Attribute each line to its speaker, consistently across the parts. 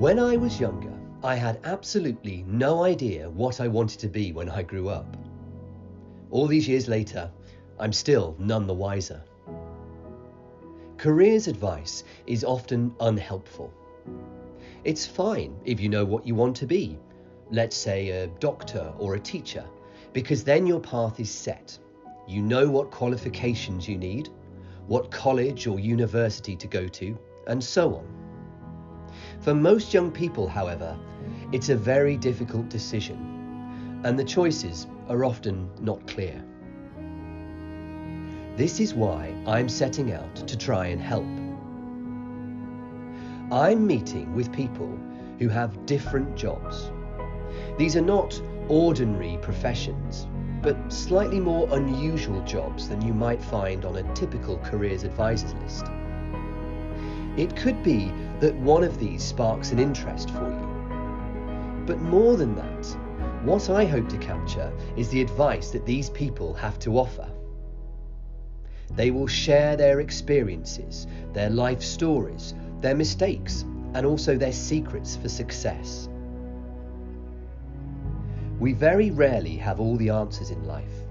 Speaker 1: When I was younger, I had absolutely no idea what I wanted to be when I grew up. All these years later, I'm still none the wiser. Careers advice is often unhelpful. It's fine if you know what you want to be, let's say a doctor or a teacher, because then your path is set. You know what qualifications you need, what college or university to go to, and so on. For most young people, however, it's a very difficult decision, and the choices are often not clear. This is why I'm setting out to try and help. I'm meeting with people who have different jobs. These are not ordinary professions, but slightly more unusual jobs than you might find on a typical careers advisors list. It could be that one of these sparks an interest for you. But more than that, what I hope to capture is the advice that these people have to offer. They will share their experiences, their life stories, their mistakes, and also their secrets for success. We very rarely have all the answers in life,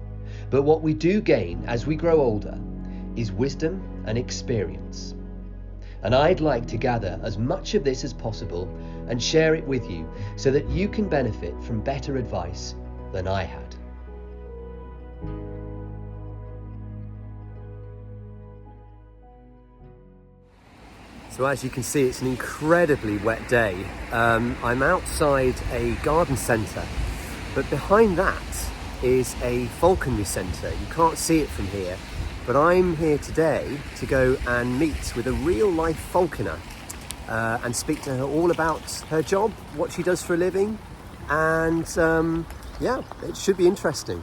Speaker 1: but what we do gain as we grow older is wisdom and experience. And I'd like to gather as much of this as possible and share it with you so that you can benefit from better advice than I had. So as you can see, it's an incredibly wet day. I'm outside a garden centre, but behind that is a Falconry Centre. You can't see it from here, but I'm here today to go and meet with a real life falconer and speak to her all about her job, what she does for a living, and yeah, it should be interesting.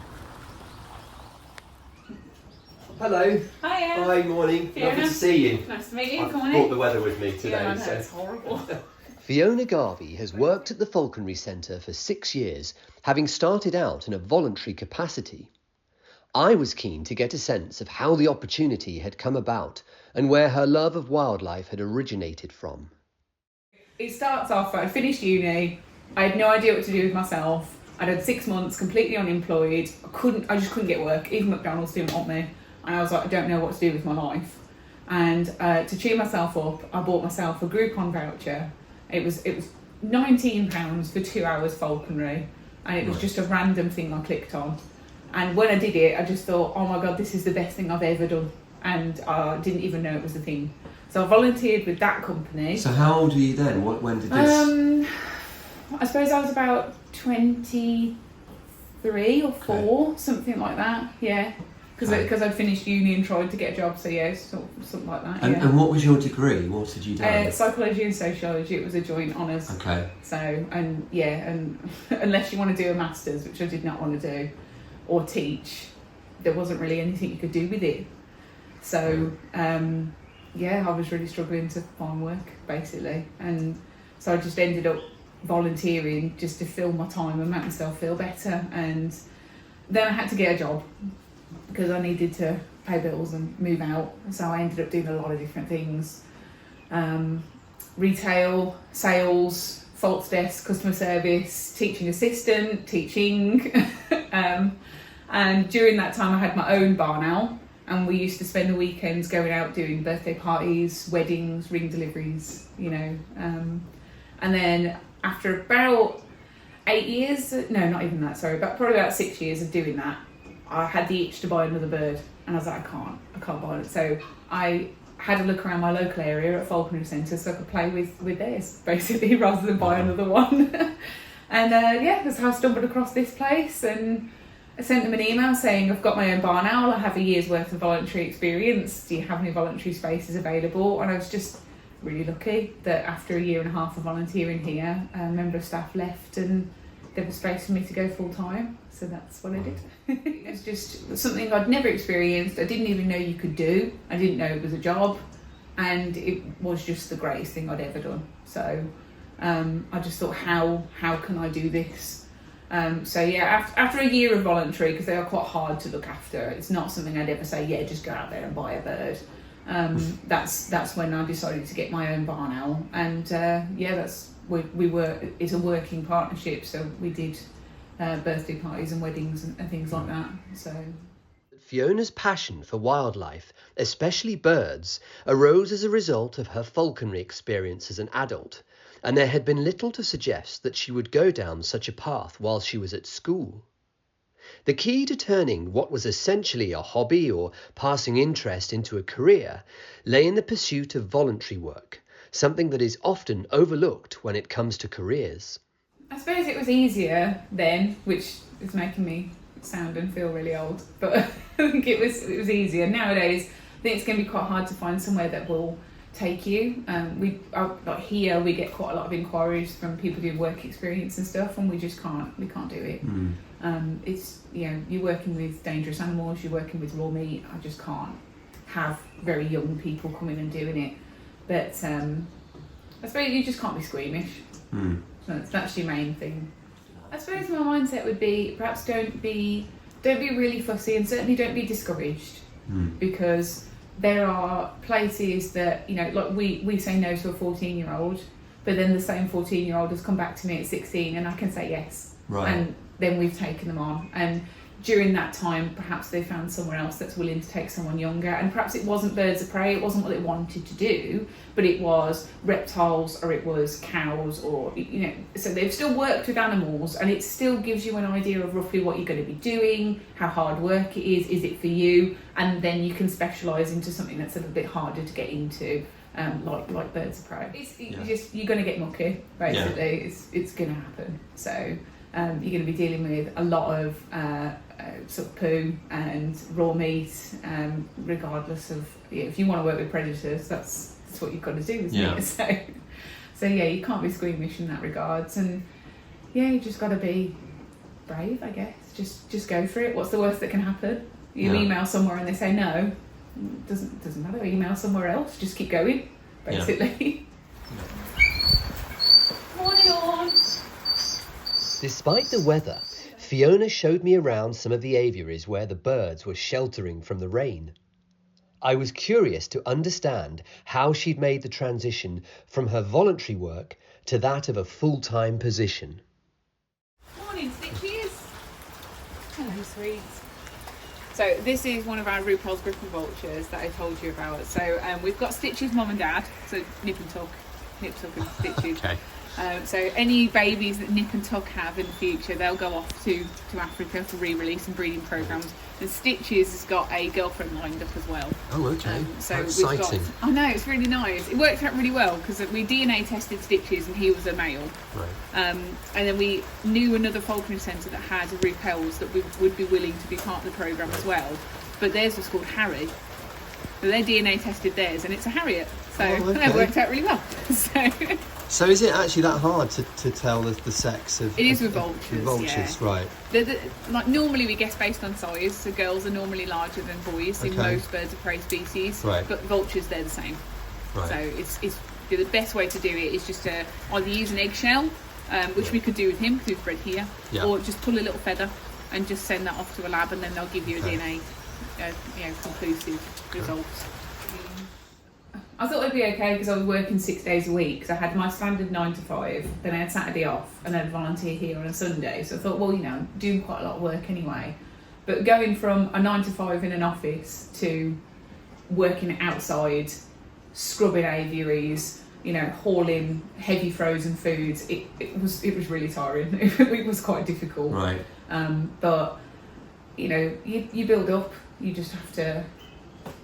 Speaker 1: Hello.
Speaker 2: Hiya.
Speaker 1: Hi, morning.
Speaker 2: Fiona.
Speaker 1: Lovely to see you.
Speaker 2: Nice to meet you.
Speaker 1: I've
Speaker 2: Come on
Speaker 1: brought
Speaker 2: in.
Speaker 1: the weather with me today.
Speaker 2: Yeah, I know,
Speaker 1: so.
Speaker 2: it's horrible.
Speaker 1: Fiona Garvey has worked at the Falconry Centre for 6 years, having started out in a voluntary capacity. I was keen to get a sense of how the opportunity had come about and where her love of wildlife had originated from.
Speaker 2: It starts off, I finished uni, I had no idea what to do with myself. I'd had 6 months completely unemployed. I just couldn't get work. Even McDonald's didn't want me. And I was like, I don't know what to do with my life. And to cheer myself up, I bought myself a Groupon voucher. It was £19 for 2 hours falconry, and it was just a random thing I clicked on. And when I did it, I just thought, oh my God, this is the best thing I've ever done. And I didn't even know it was a thing. So I volunteered with that company.
Speaker 3: So how old were you then? When did this?
Speaker 2: I suppose I was about 23 or 4, okay. Something like that, yeah. Because I'd finished uni and tried to get a job, so yeah, something like that.
Speaker 3: And what was your degree? What did you do?
Speaker 2: Psychology and sociology. It was a joint honours.
Speaker 3: Okay.
Speaker 2: So and unless you want to do a masters, which I did not want to do, or teach, there wasn't really anything you could do with it. So I was really struggling to find work basically, and so I just ended up volunteering just to fill my time and make myself feel better. And then I had to get a job, because I needed to pay bills and move out. So I ended up doing a lot of different things. Retail, sales, faults desk, customer service, teaching assistant, teaching. And during that time I had my own barn owl, and we used to spend the weekends going out doing birthday parties, weddings, ring deliveries, you know. And then after about 8 years, no, not even that, sorry, but probably about 6 years of doing that, I had the itch to buy another bird, and I was like, I can't buy it. So I had a look around my local area at Falconry Centre so I could play with theirs, basically, rather than buy another one. And that's how I stumbled across this place, and I sent them an email saying, I've got my own barn owl, I have a year's worth of voluntary experience, do you have any voluntary spaces available? And I was just really lucky that after a year and a half of volunteering here, a member of staff left and there was space for me to go full time, so that's what I did. It was just something I'd never experienced, I didn't even know you could do, I didn't know it was a job, and it was just the greatest thing I'd ever done. So I just thought, how can I do this? After a year of voluntary, because they are quite hard to look after, it's not something I'd ever say, yeah, just go out there and buy a bird. That's when I decided to get my own barn owl, and it's a working partnership, so we did birthday parties and weddings and things like that. So
Speaker 1: Fiona's passion for wildlife, especially birds, arose as a result of her falconry experience as an adult, and there had been little to suggest that she would go down such a path while she was at school. The key to turning what was essentially a hobby or passing interest into a career lay in the pursuit of voluntary work, something that is often overlooked when it comes to careers.
Speaker 2: I suppose it was easier then, which is making me sound and feel really old, but I think it was easier. Nowadays, I think it's going to be quite hard to find somewhere that will take you. Here we get quite a lot of inquiries from people doing work experience and stuff, and we can't do it. It's, you're working with dangerous animals, you're working with raw meat. I just can't have very young people coming and doing it. But I suppose you just can't be squeamish. So that's your main thing. I suppose my mindset would be perhaps don't be really fussy, and certainly don't be discouraged, because there are places that, like we say no to a 14-year-old, but then the same 14-year-old has come back to me at 16 and I can say yes.
Speaker 3: Right.
Speaker 2: And then we've taken them on. And during that time, perhaps they found somewhere else that's willing to take someone younger. And perhaps it wasn't birds of prey, it wasn't what they wanted to do, but it was reptiles or it was cows or, so they've still worked with animals, and it still gives you an idea of roughly what you're going to be doing, how hard work it is it for you? And then you can specialise into something that's a little bit harder to get into, like birds of prey. You're going to get mucky, basically. Yeah. It's going to happen. So you're going to be dealing with a lot of sort of poo and raw meat, regardless of, if you want to work with predators, that's what you've got to do, isn't it? So you can't be squeamish in that regards, and you just got to be brave, I guess. Just go for it. What's the worst that can happen? You email somewhere and they say no. Doesn't matter. Email somewhere else. Just keep going, basically. Morning, all.
Speaker 1: Despite the weather, Fiona showed me around some of the aviaries where the birds were sheltering from the rain. I was curious to understand how she'd made the transition from her voluntary work to that of a full-time position.
Speaker 2: Morning, Stitches. Hello, sweets. So this is one of our RuPaul's Griffin vultures that I told you about. So we've got Stitches' mum and dad, so Nip and Tuck and Stitches.
Speaker 3: Okay.
Speaker 2: So any babies that Nip and Tuck have in the future, they'll go off to Africa for re-release and breeding programmes. And Stitches has got a girlfriend lined up as well.
Speaker 3: Oh, okay.
Speaker 2: So
Speaker 3: that's
Speaker 2: we've
Speaker 3: exciting.
Speaker 2: I know, it's really nice. It worked out really well because we DNA tested Stitches and he was a male.
Speaker 3: Right.
Speaker 2: And then we knew another Falconry Centre that had RuPaul's that we would be willing to be part of the programme as well. But theirs was called Harry. So they DNA tested theirs and it's a Harriet. So it worked out really well.
Speaker 3: So is it actually that hard to tell the sex of?
Speaker 2: It is with vultures.
Speaker 3: Vultures,
Speaker 2: yeah.
Speaker 3: right?
Speaker 2: Like normally we guess based on size. So girls are normally larger than boys in most birds of prey species.
Speaker 3: Right.
Speaker 2: But vultures, they're the same.
Speaker 3: Right.
Speaker 2: So it's the best way to do it is just to either use an eggshell, which we could do with him because he's bred here, or just pull a little feather and just send that off to a lab, and then they'll give you a DNA, conclusive results. I thought it'd be okay because I was working 6 days a week. So I had my standard 9 to 5, then I had Saturday off, and then I'd volunteer here on a Sunday. So I thought, well, I'm doing quite a lot of work anyway. But going from a 9 to 5 in an office to working outside, scrubbing aviaries, hauling heavy frozen foods, it was really tiring. It was quite difficult.
Speaker 3: Right.
Speaker 2: But you build up. You just have to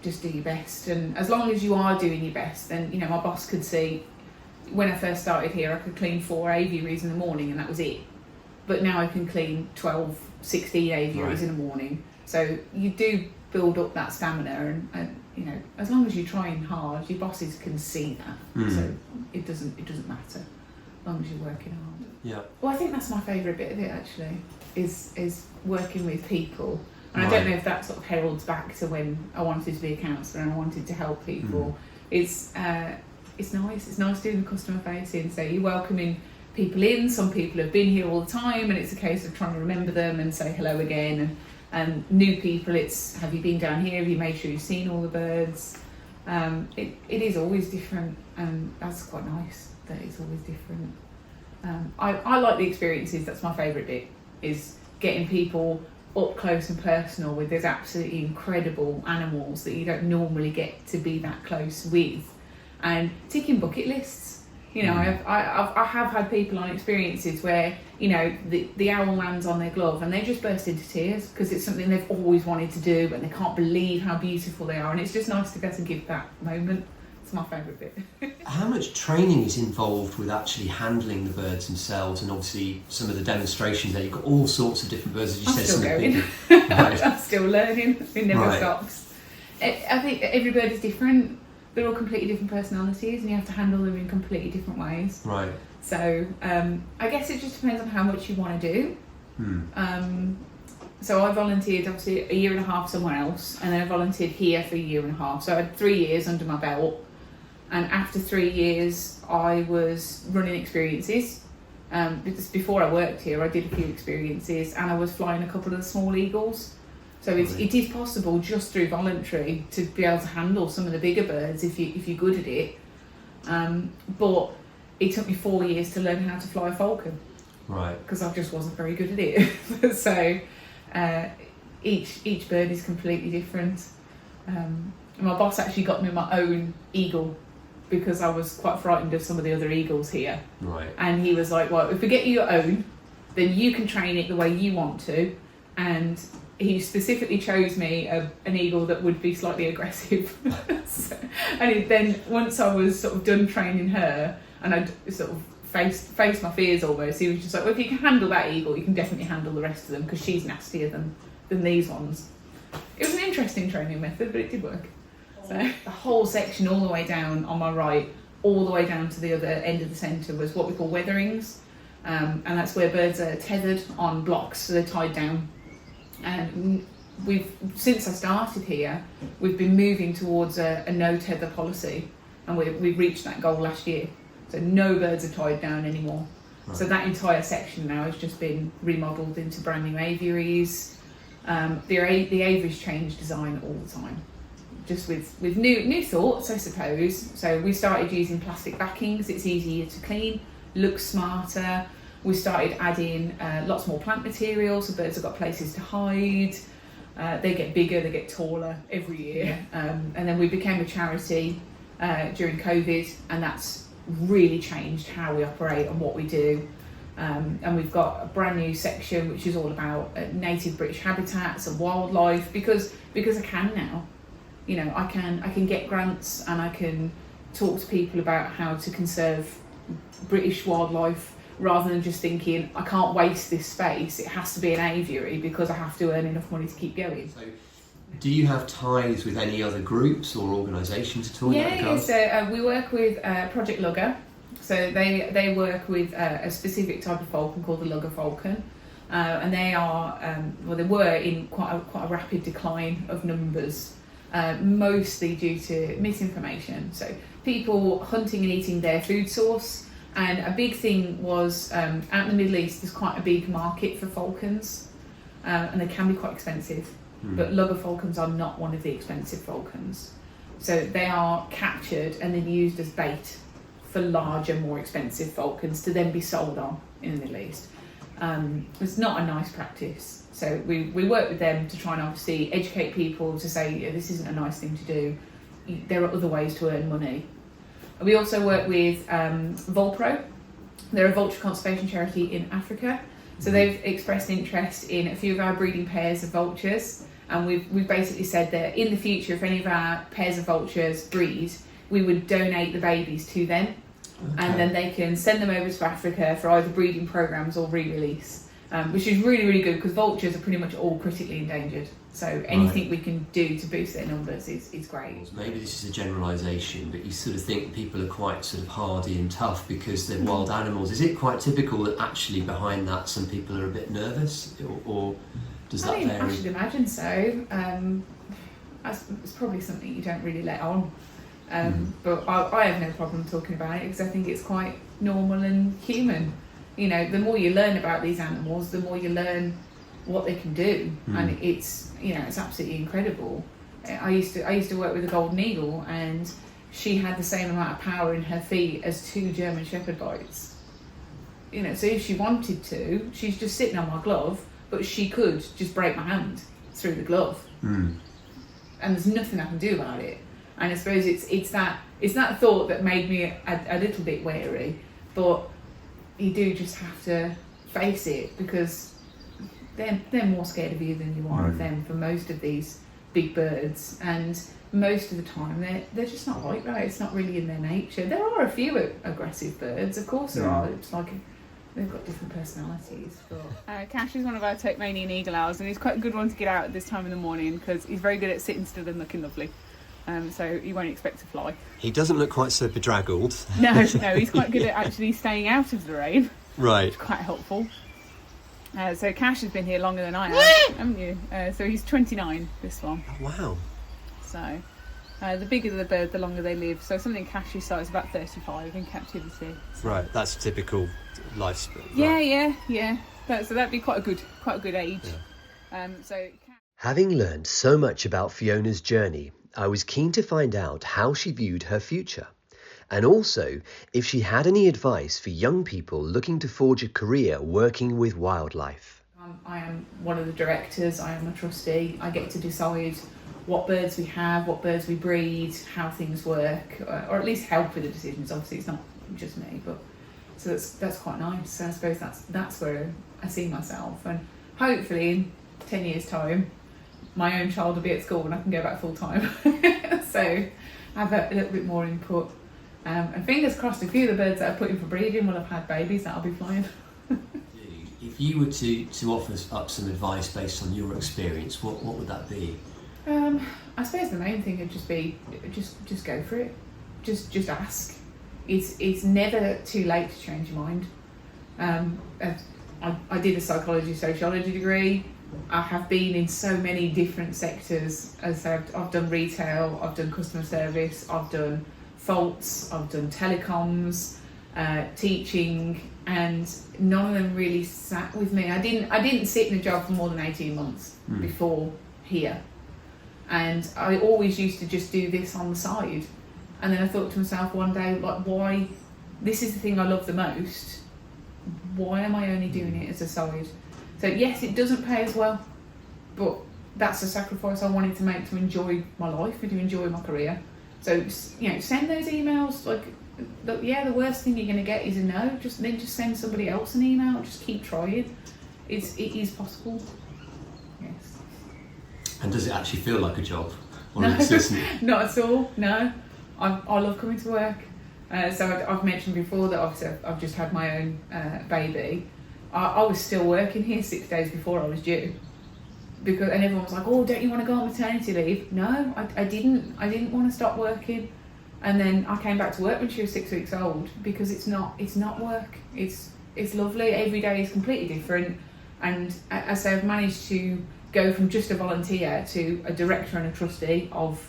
Speaker 2: just do your best, and as long as you are doing your best, then my boss could see. When I first started here, I could clean 4 aviaries in the morning and that was it, but now I can clean 12, 16 aviaries in the morning. So you do build up that stamina, and as long as you're trying hard, your bosses can see that. So it doesn't matter as long as you're working hard.
Speaker 3: Yeah.
Speaker 2: Well, I think that's my favourite bit of it actually, is working with people. And I don't know if that sort of heralds back to when I wanted to be a counsellor and I wanted to help people. It's nice. It's nice doing the customer facing. So you're welcoming people in. Some people have been here all the time, and it's a case of trying to remember them and say hello again. And new people, it's have you been down here? Have you made sure you've seen all the birds? it is always different, and that's quite nice that it's always different. I like the experiences. That's my favourite bit, is getting people up close and personal with these absolutely incredible animals that you don't normally get to be that close with, and ticking bucket lists. You know, I have had people on experiences where, you know, the owl lands on their glove and they just burst into tears because it's something they've always wanted to do and they can't believe how beautiful they are, and it's just nice to be able to give that moment. It's my favourite bit.
Speaker 3: How much training is involved with actually handling the birds themselves, and obviously some of the demonstrations there? You've got all sorts of different birds, as you
Speaker 2: I'm
Speaker 3: said.
Speaker 2: still going.
Speaker 3: People, right.
Speaker 2: I'm still learning. It never stops. I think every bird is different. They're all completely different personalities, and you have to handle them in completely different ways.
Speaker 3: Right.
Speaker 2: So I guess it just depends on how much you want to do. So I volunteered obviously a year and a half somewhere else, and then I volunteered here for a year and a half. So I had 3 years under my belt, and after 3 years I was running experiences. Because before I worked here I did a few experiences, and I was flying a couple of the small eagles. So it is possible just through voluntary to be able to handle some of the bigger birds if you're good at it. But it took me 4 years to learn how to fly a falcon.
Speaker 3: Right.
Speaker 2: Because I just wasn't very good at it. So each bird is completely different. My boss actually got me my own eagle because I was quite frightened of some of the other eagles here.
Speaker 3: Right.
Speaker 2: And he was like, well, if we get you your own, then you can train it the way you want to. And he specifically chose me an eagle that would be slightly aggressive. Then once I was sort of done training her, and I'd sort of faced my fears almost, he was just like, well, if you can handle that eagle, you can definitely handle the rest of them, because she's nastier than these ones. It was an interesting training method, but it did work. So the whole section all the way down on my right, all the way down to the other end of the centre, was what we call weatherings. And that's where birds are tethered on blocks, so they're tied down. And since I started here, we've been moving towards a no tether policy, and we've reached that goal last year. So no birds are tied down anymore. Right. So that entire section now has just been remodelled into brand new aviaries. The aviaries change design all the time, just with new thoughts, I suppose. So we started using plastic backings. It's easier to clean, looks smarter. We started adding lots more plant material, so birds have got places to hide. They get bigger, they get taller every year. And then we became a charity during COVID, and that's really changed how we operate and what we do. And we've got a brand new section which is all about native British habitats and wildlife, because I can now. You know, I can get grants, and I can talk to people about how to conserve British wildlife, rather than just thinking, I can't waste this space, it has to be an aviary because I have to earn enough money to keep going.
Speaker 3: So, do you have ties with any other groups or organisations at all?
Speaker 2: So we work with Project Lugger. So they work with a specific type of falcon called the Lugger falcon. And they are, they were in quite a rapid decline of numbers, mostly due to misinformation. So people hunting and eating their food source. And a big thing was, out in the Middle East, there's quite a big market for falcons, and they can be quite expensive. But Lugger falcons are not one of the expensive falcons. So they are captured and then used as bait for larger, more expensive falcons to then be sold on in the Middle East. It's not a nice practice. So we work with them to try and obviously educate people to say, this isn't a nice thing to do. There are other ways to earn money. We also work with Volpro. They're a vulture conservation charity in Africa. So they've expressed interest in a few of our breeding pairs of vultures. And we've basically said that in the future, if any of our pairs of vultures breed, we would donate the babies to them. Okay. And then they can send them over to Africa for either breeding programs or re-release, which is really, really good, because vultures are pretty much all critically endangered. So anything we can do to boost their numbers is great.
Speaker 3: Maybe this is a generalisation, but you sort of think people are quite sort of hardy and tough because they're wild animals. Is it quite typical that actually behind that some people are a bit nervous, or does that vary?
Speaker 2: I should imagine so. It's probably something you don't really let on. But I have no problem talking about it, because I think it's quite normal and human. You know, the more you learn about these animals, the more you learn what they can do, and it's absolutely incredible. I used to work with a golden eagle, and she had the same amount of power in her feet as 2 German Shepherd bites. You know, so if she wanted to, she's just sitting on my glove, but she could just break my hand through the glove, and there's nothing I can do about it. And I suppose it's that thought that made me a little bit wary, but you do just have to face it, because they're more scared of you than you are of them for most of these big birds, and most of the time they're just not like that. It's not really in their nature. There are a few aggressive birds, of course there are. It's like they've got different personalities. But
Speaker 4: Cash is one of our Tasmanian eagle owls, and he's quite a good one to get out at this time in the morning because he's very good at sitting still and looking lovely. So you won't expect to fly.
Speaker 3: He doesn't look quite so bedraggled.
Speaker 4: No, he's quite good at actually staying out of the rain.
Speaker 3: Right.
Speaker 4: Which is quite helpful. So Cash has been here longer than I have, haven't you? So he's 29, this one.
Speaker 3: Oh, wow.
Speaker 4: So the bigger the bird, the longer they live. So something Cash's size is about 35 in captivity. So.
Speaker 3: Right, that's typical lifespan.
Speaker 4: Yeah. So that'd be quite a good age.
Speaker 3: Yeah.
Speaker 1: Having learned so much about Fiona's journey, I was keen to find out how she viewed her future, and also if she had any advice for young people looking to forge a career working with wildlife.
Speaker 2: I am one of the directors, I am a trustee. I get to decide what birds we have, what birds we breed, how things work, or at least help with the decisions. Obviously it's not just me, but so that's quite nice. So I suppose that's where I see myself, and hopefully in 10 years' time my own child will be at school and I can go back full time. So have a little bit more input. And fingers crossed, a few of the birds that I put in for breeding will have had babies. That'll be flying.
Speaker 3: If you were to offer up some advice based on your experience, what would that be?
Speaker 2: I suppose the main thing would just be just go for it. Just ask. It's never too late to change your mind. I did a psychology sociology degree. I have been in so many different sectors. As I've done retail, I've done customer service, I've done faults, I've done telecoms, teaching, and none of them really sat with me. I didn't sit in a job for more than 18 months before here, and I always used to just do this on the side. And then I thought to myself one day, like, why? This is the thing I love the most. Why am I only doing it as a side? So yes, it doesn't pay as well, but that's a sacrifice I wanted to make to enjoy my life and to enjoy my career. So, you know, send those emails. Like, the worst thing you're going to get is a no. Just send somebody else an email. Just keep trying. It is possible. Yes.
Speaker 3: And does it actually feel like a job? Or
Speaker 2: No,
Speaker 3: is
Speaker 2: not at all. No, I love coming to work. So I've mentioned before that obviously I've just had my own baby. I was still working here 6 days before I was due, and everyone was like, "Oh, don't you want to go on maternity leave?" No, I didn't want to stop working, and then I came back to work when she was 6 weeks old, because it's not work. It's lovely. Every day is completely different, and as I've managed to go from just a volunteer to a director and a trustee of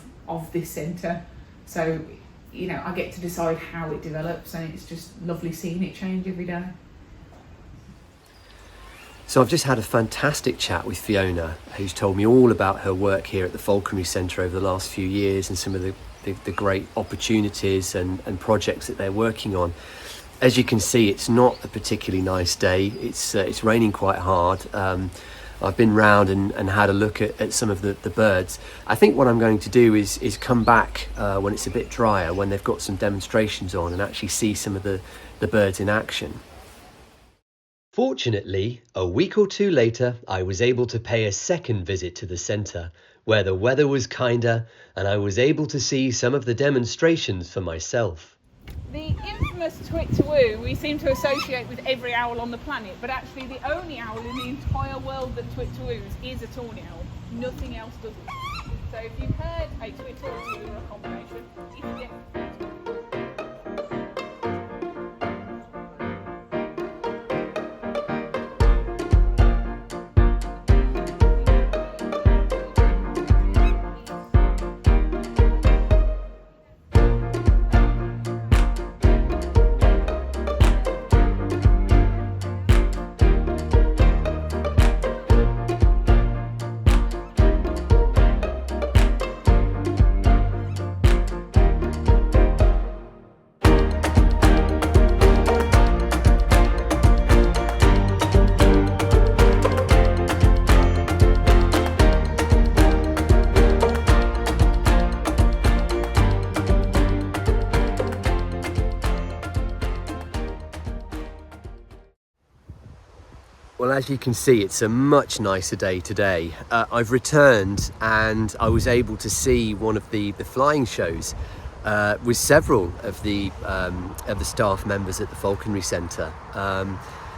Speaker 2: this centre. So, you know, I get to decide how it develops, and it's just lovely seeing it change every day.
Speaker 1: So I've just had a fantastic chat with Fiona, who's told me all about her work here at the Falconry Centre over the last few years and some of the great opportunities and projects that they're working on. As you can see, it's not a particularly nice day. It's raining quite hard. I've been round and had a look at some of the birds. I think what I'm going to do is come back when it's a bit drier, when they've got some demonstrations on, and actually see some of the birds in action. Fortunately, a week or two later, I was able to pay a second visit to the centre, where the weather was kinder and I was able to see some of the demonstrations for myself.
Speaker 4: The infamous twit-to-woo we seem to associate with every owl on the planet, but actually the only owl in the entire world that twit-to-woos is a tawny owl. Nothing else does it. So if you've heard a twit-to-woo or a combination, if you get
Speaker 1: as you can see, it's a much nicer day today. I've returned and I was able to see one of the flying shows with several of the staff members at the Falconry Centre.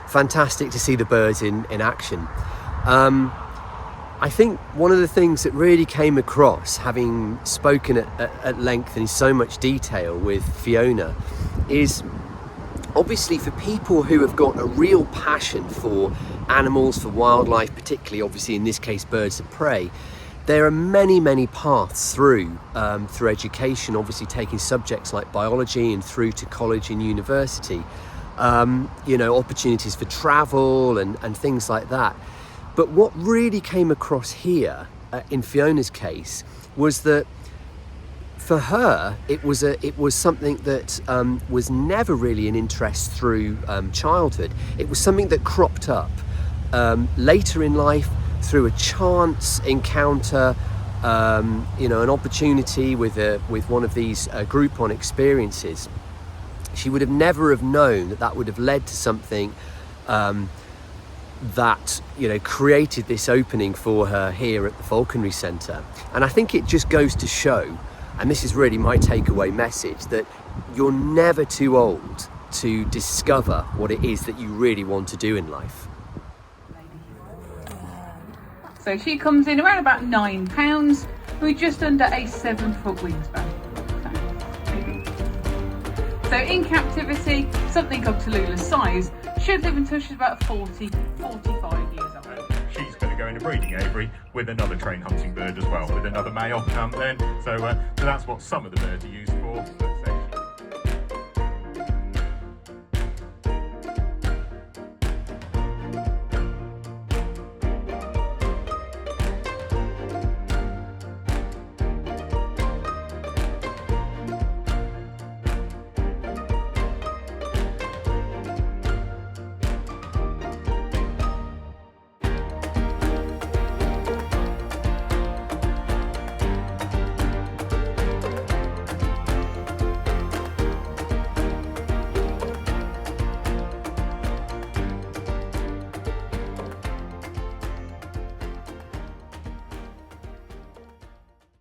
Speaker 1: Fantastic to see the birds in action. I think one of the things that really came across, having spoken at length and in so much detail with Fiona, is obviously for people who have got a real passion for animals, for wildlife, particularly obviously in this case birds of prey, there are many paths through education, obviously taking subjects like biology and through to college and university, opportunities for travel and things like that. But what really came across here in Fiona's case was that for her, it was something that was never really an interest through childhood. It was something that cropped up later in life through a chance encounter, an opportunity with one of these Groupon experiences. She would have never have known that would have led to something that created this opening for her here at the Falconry Centre. And I think it just goes to show, and this is really my takeaway message, that you're never too old to discover what it is that you really want to do in life.
Speaker 4: So she comes in around about £9, with just under a 7-foot wingspan. So in captivity, something of Tallulah's size should live until she's about 40, 45 years old.
Speaker 5: She's going to go into breeding aviary with another train hunting bird as well, with another male then. So that's what some of the birds are used for.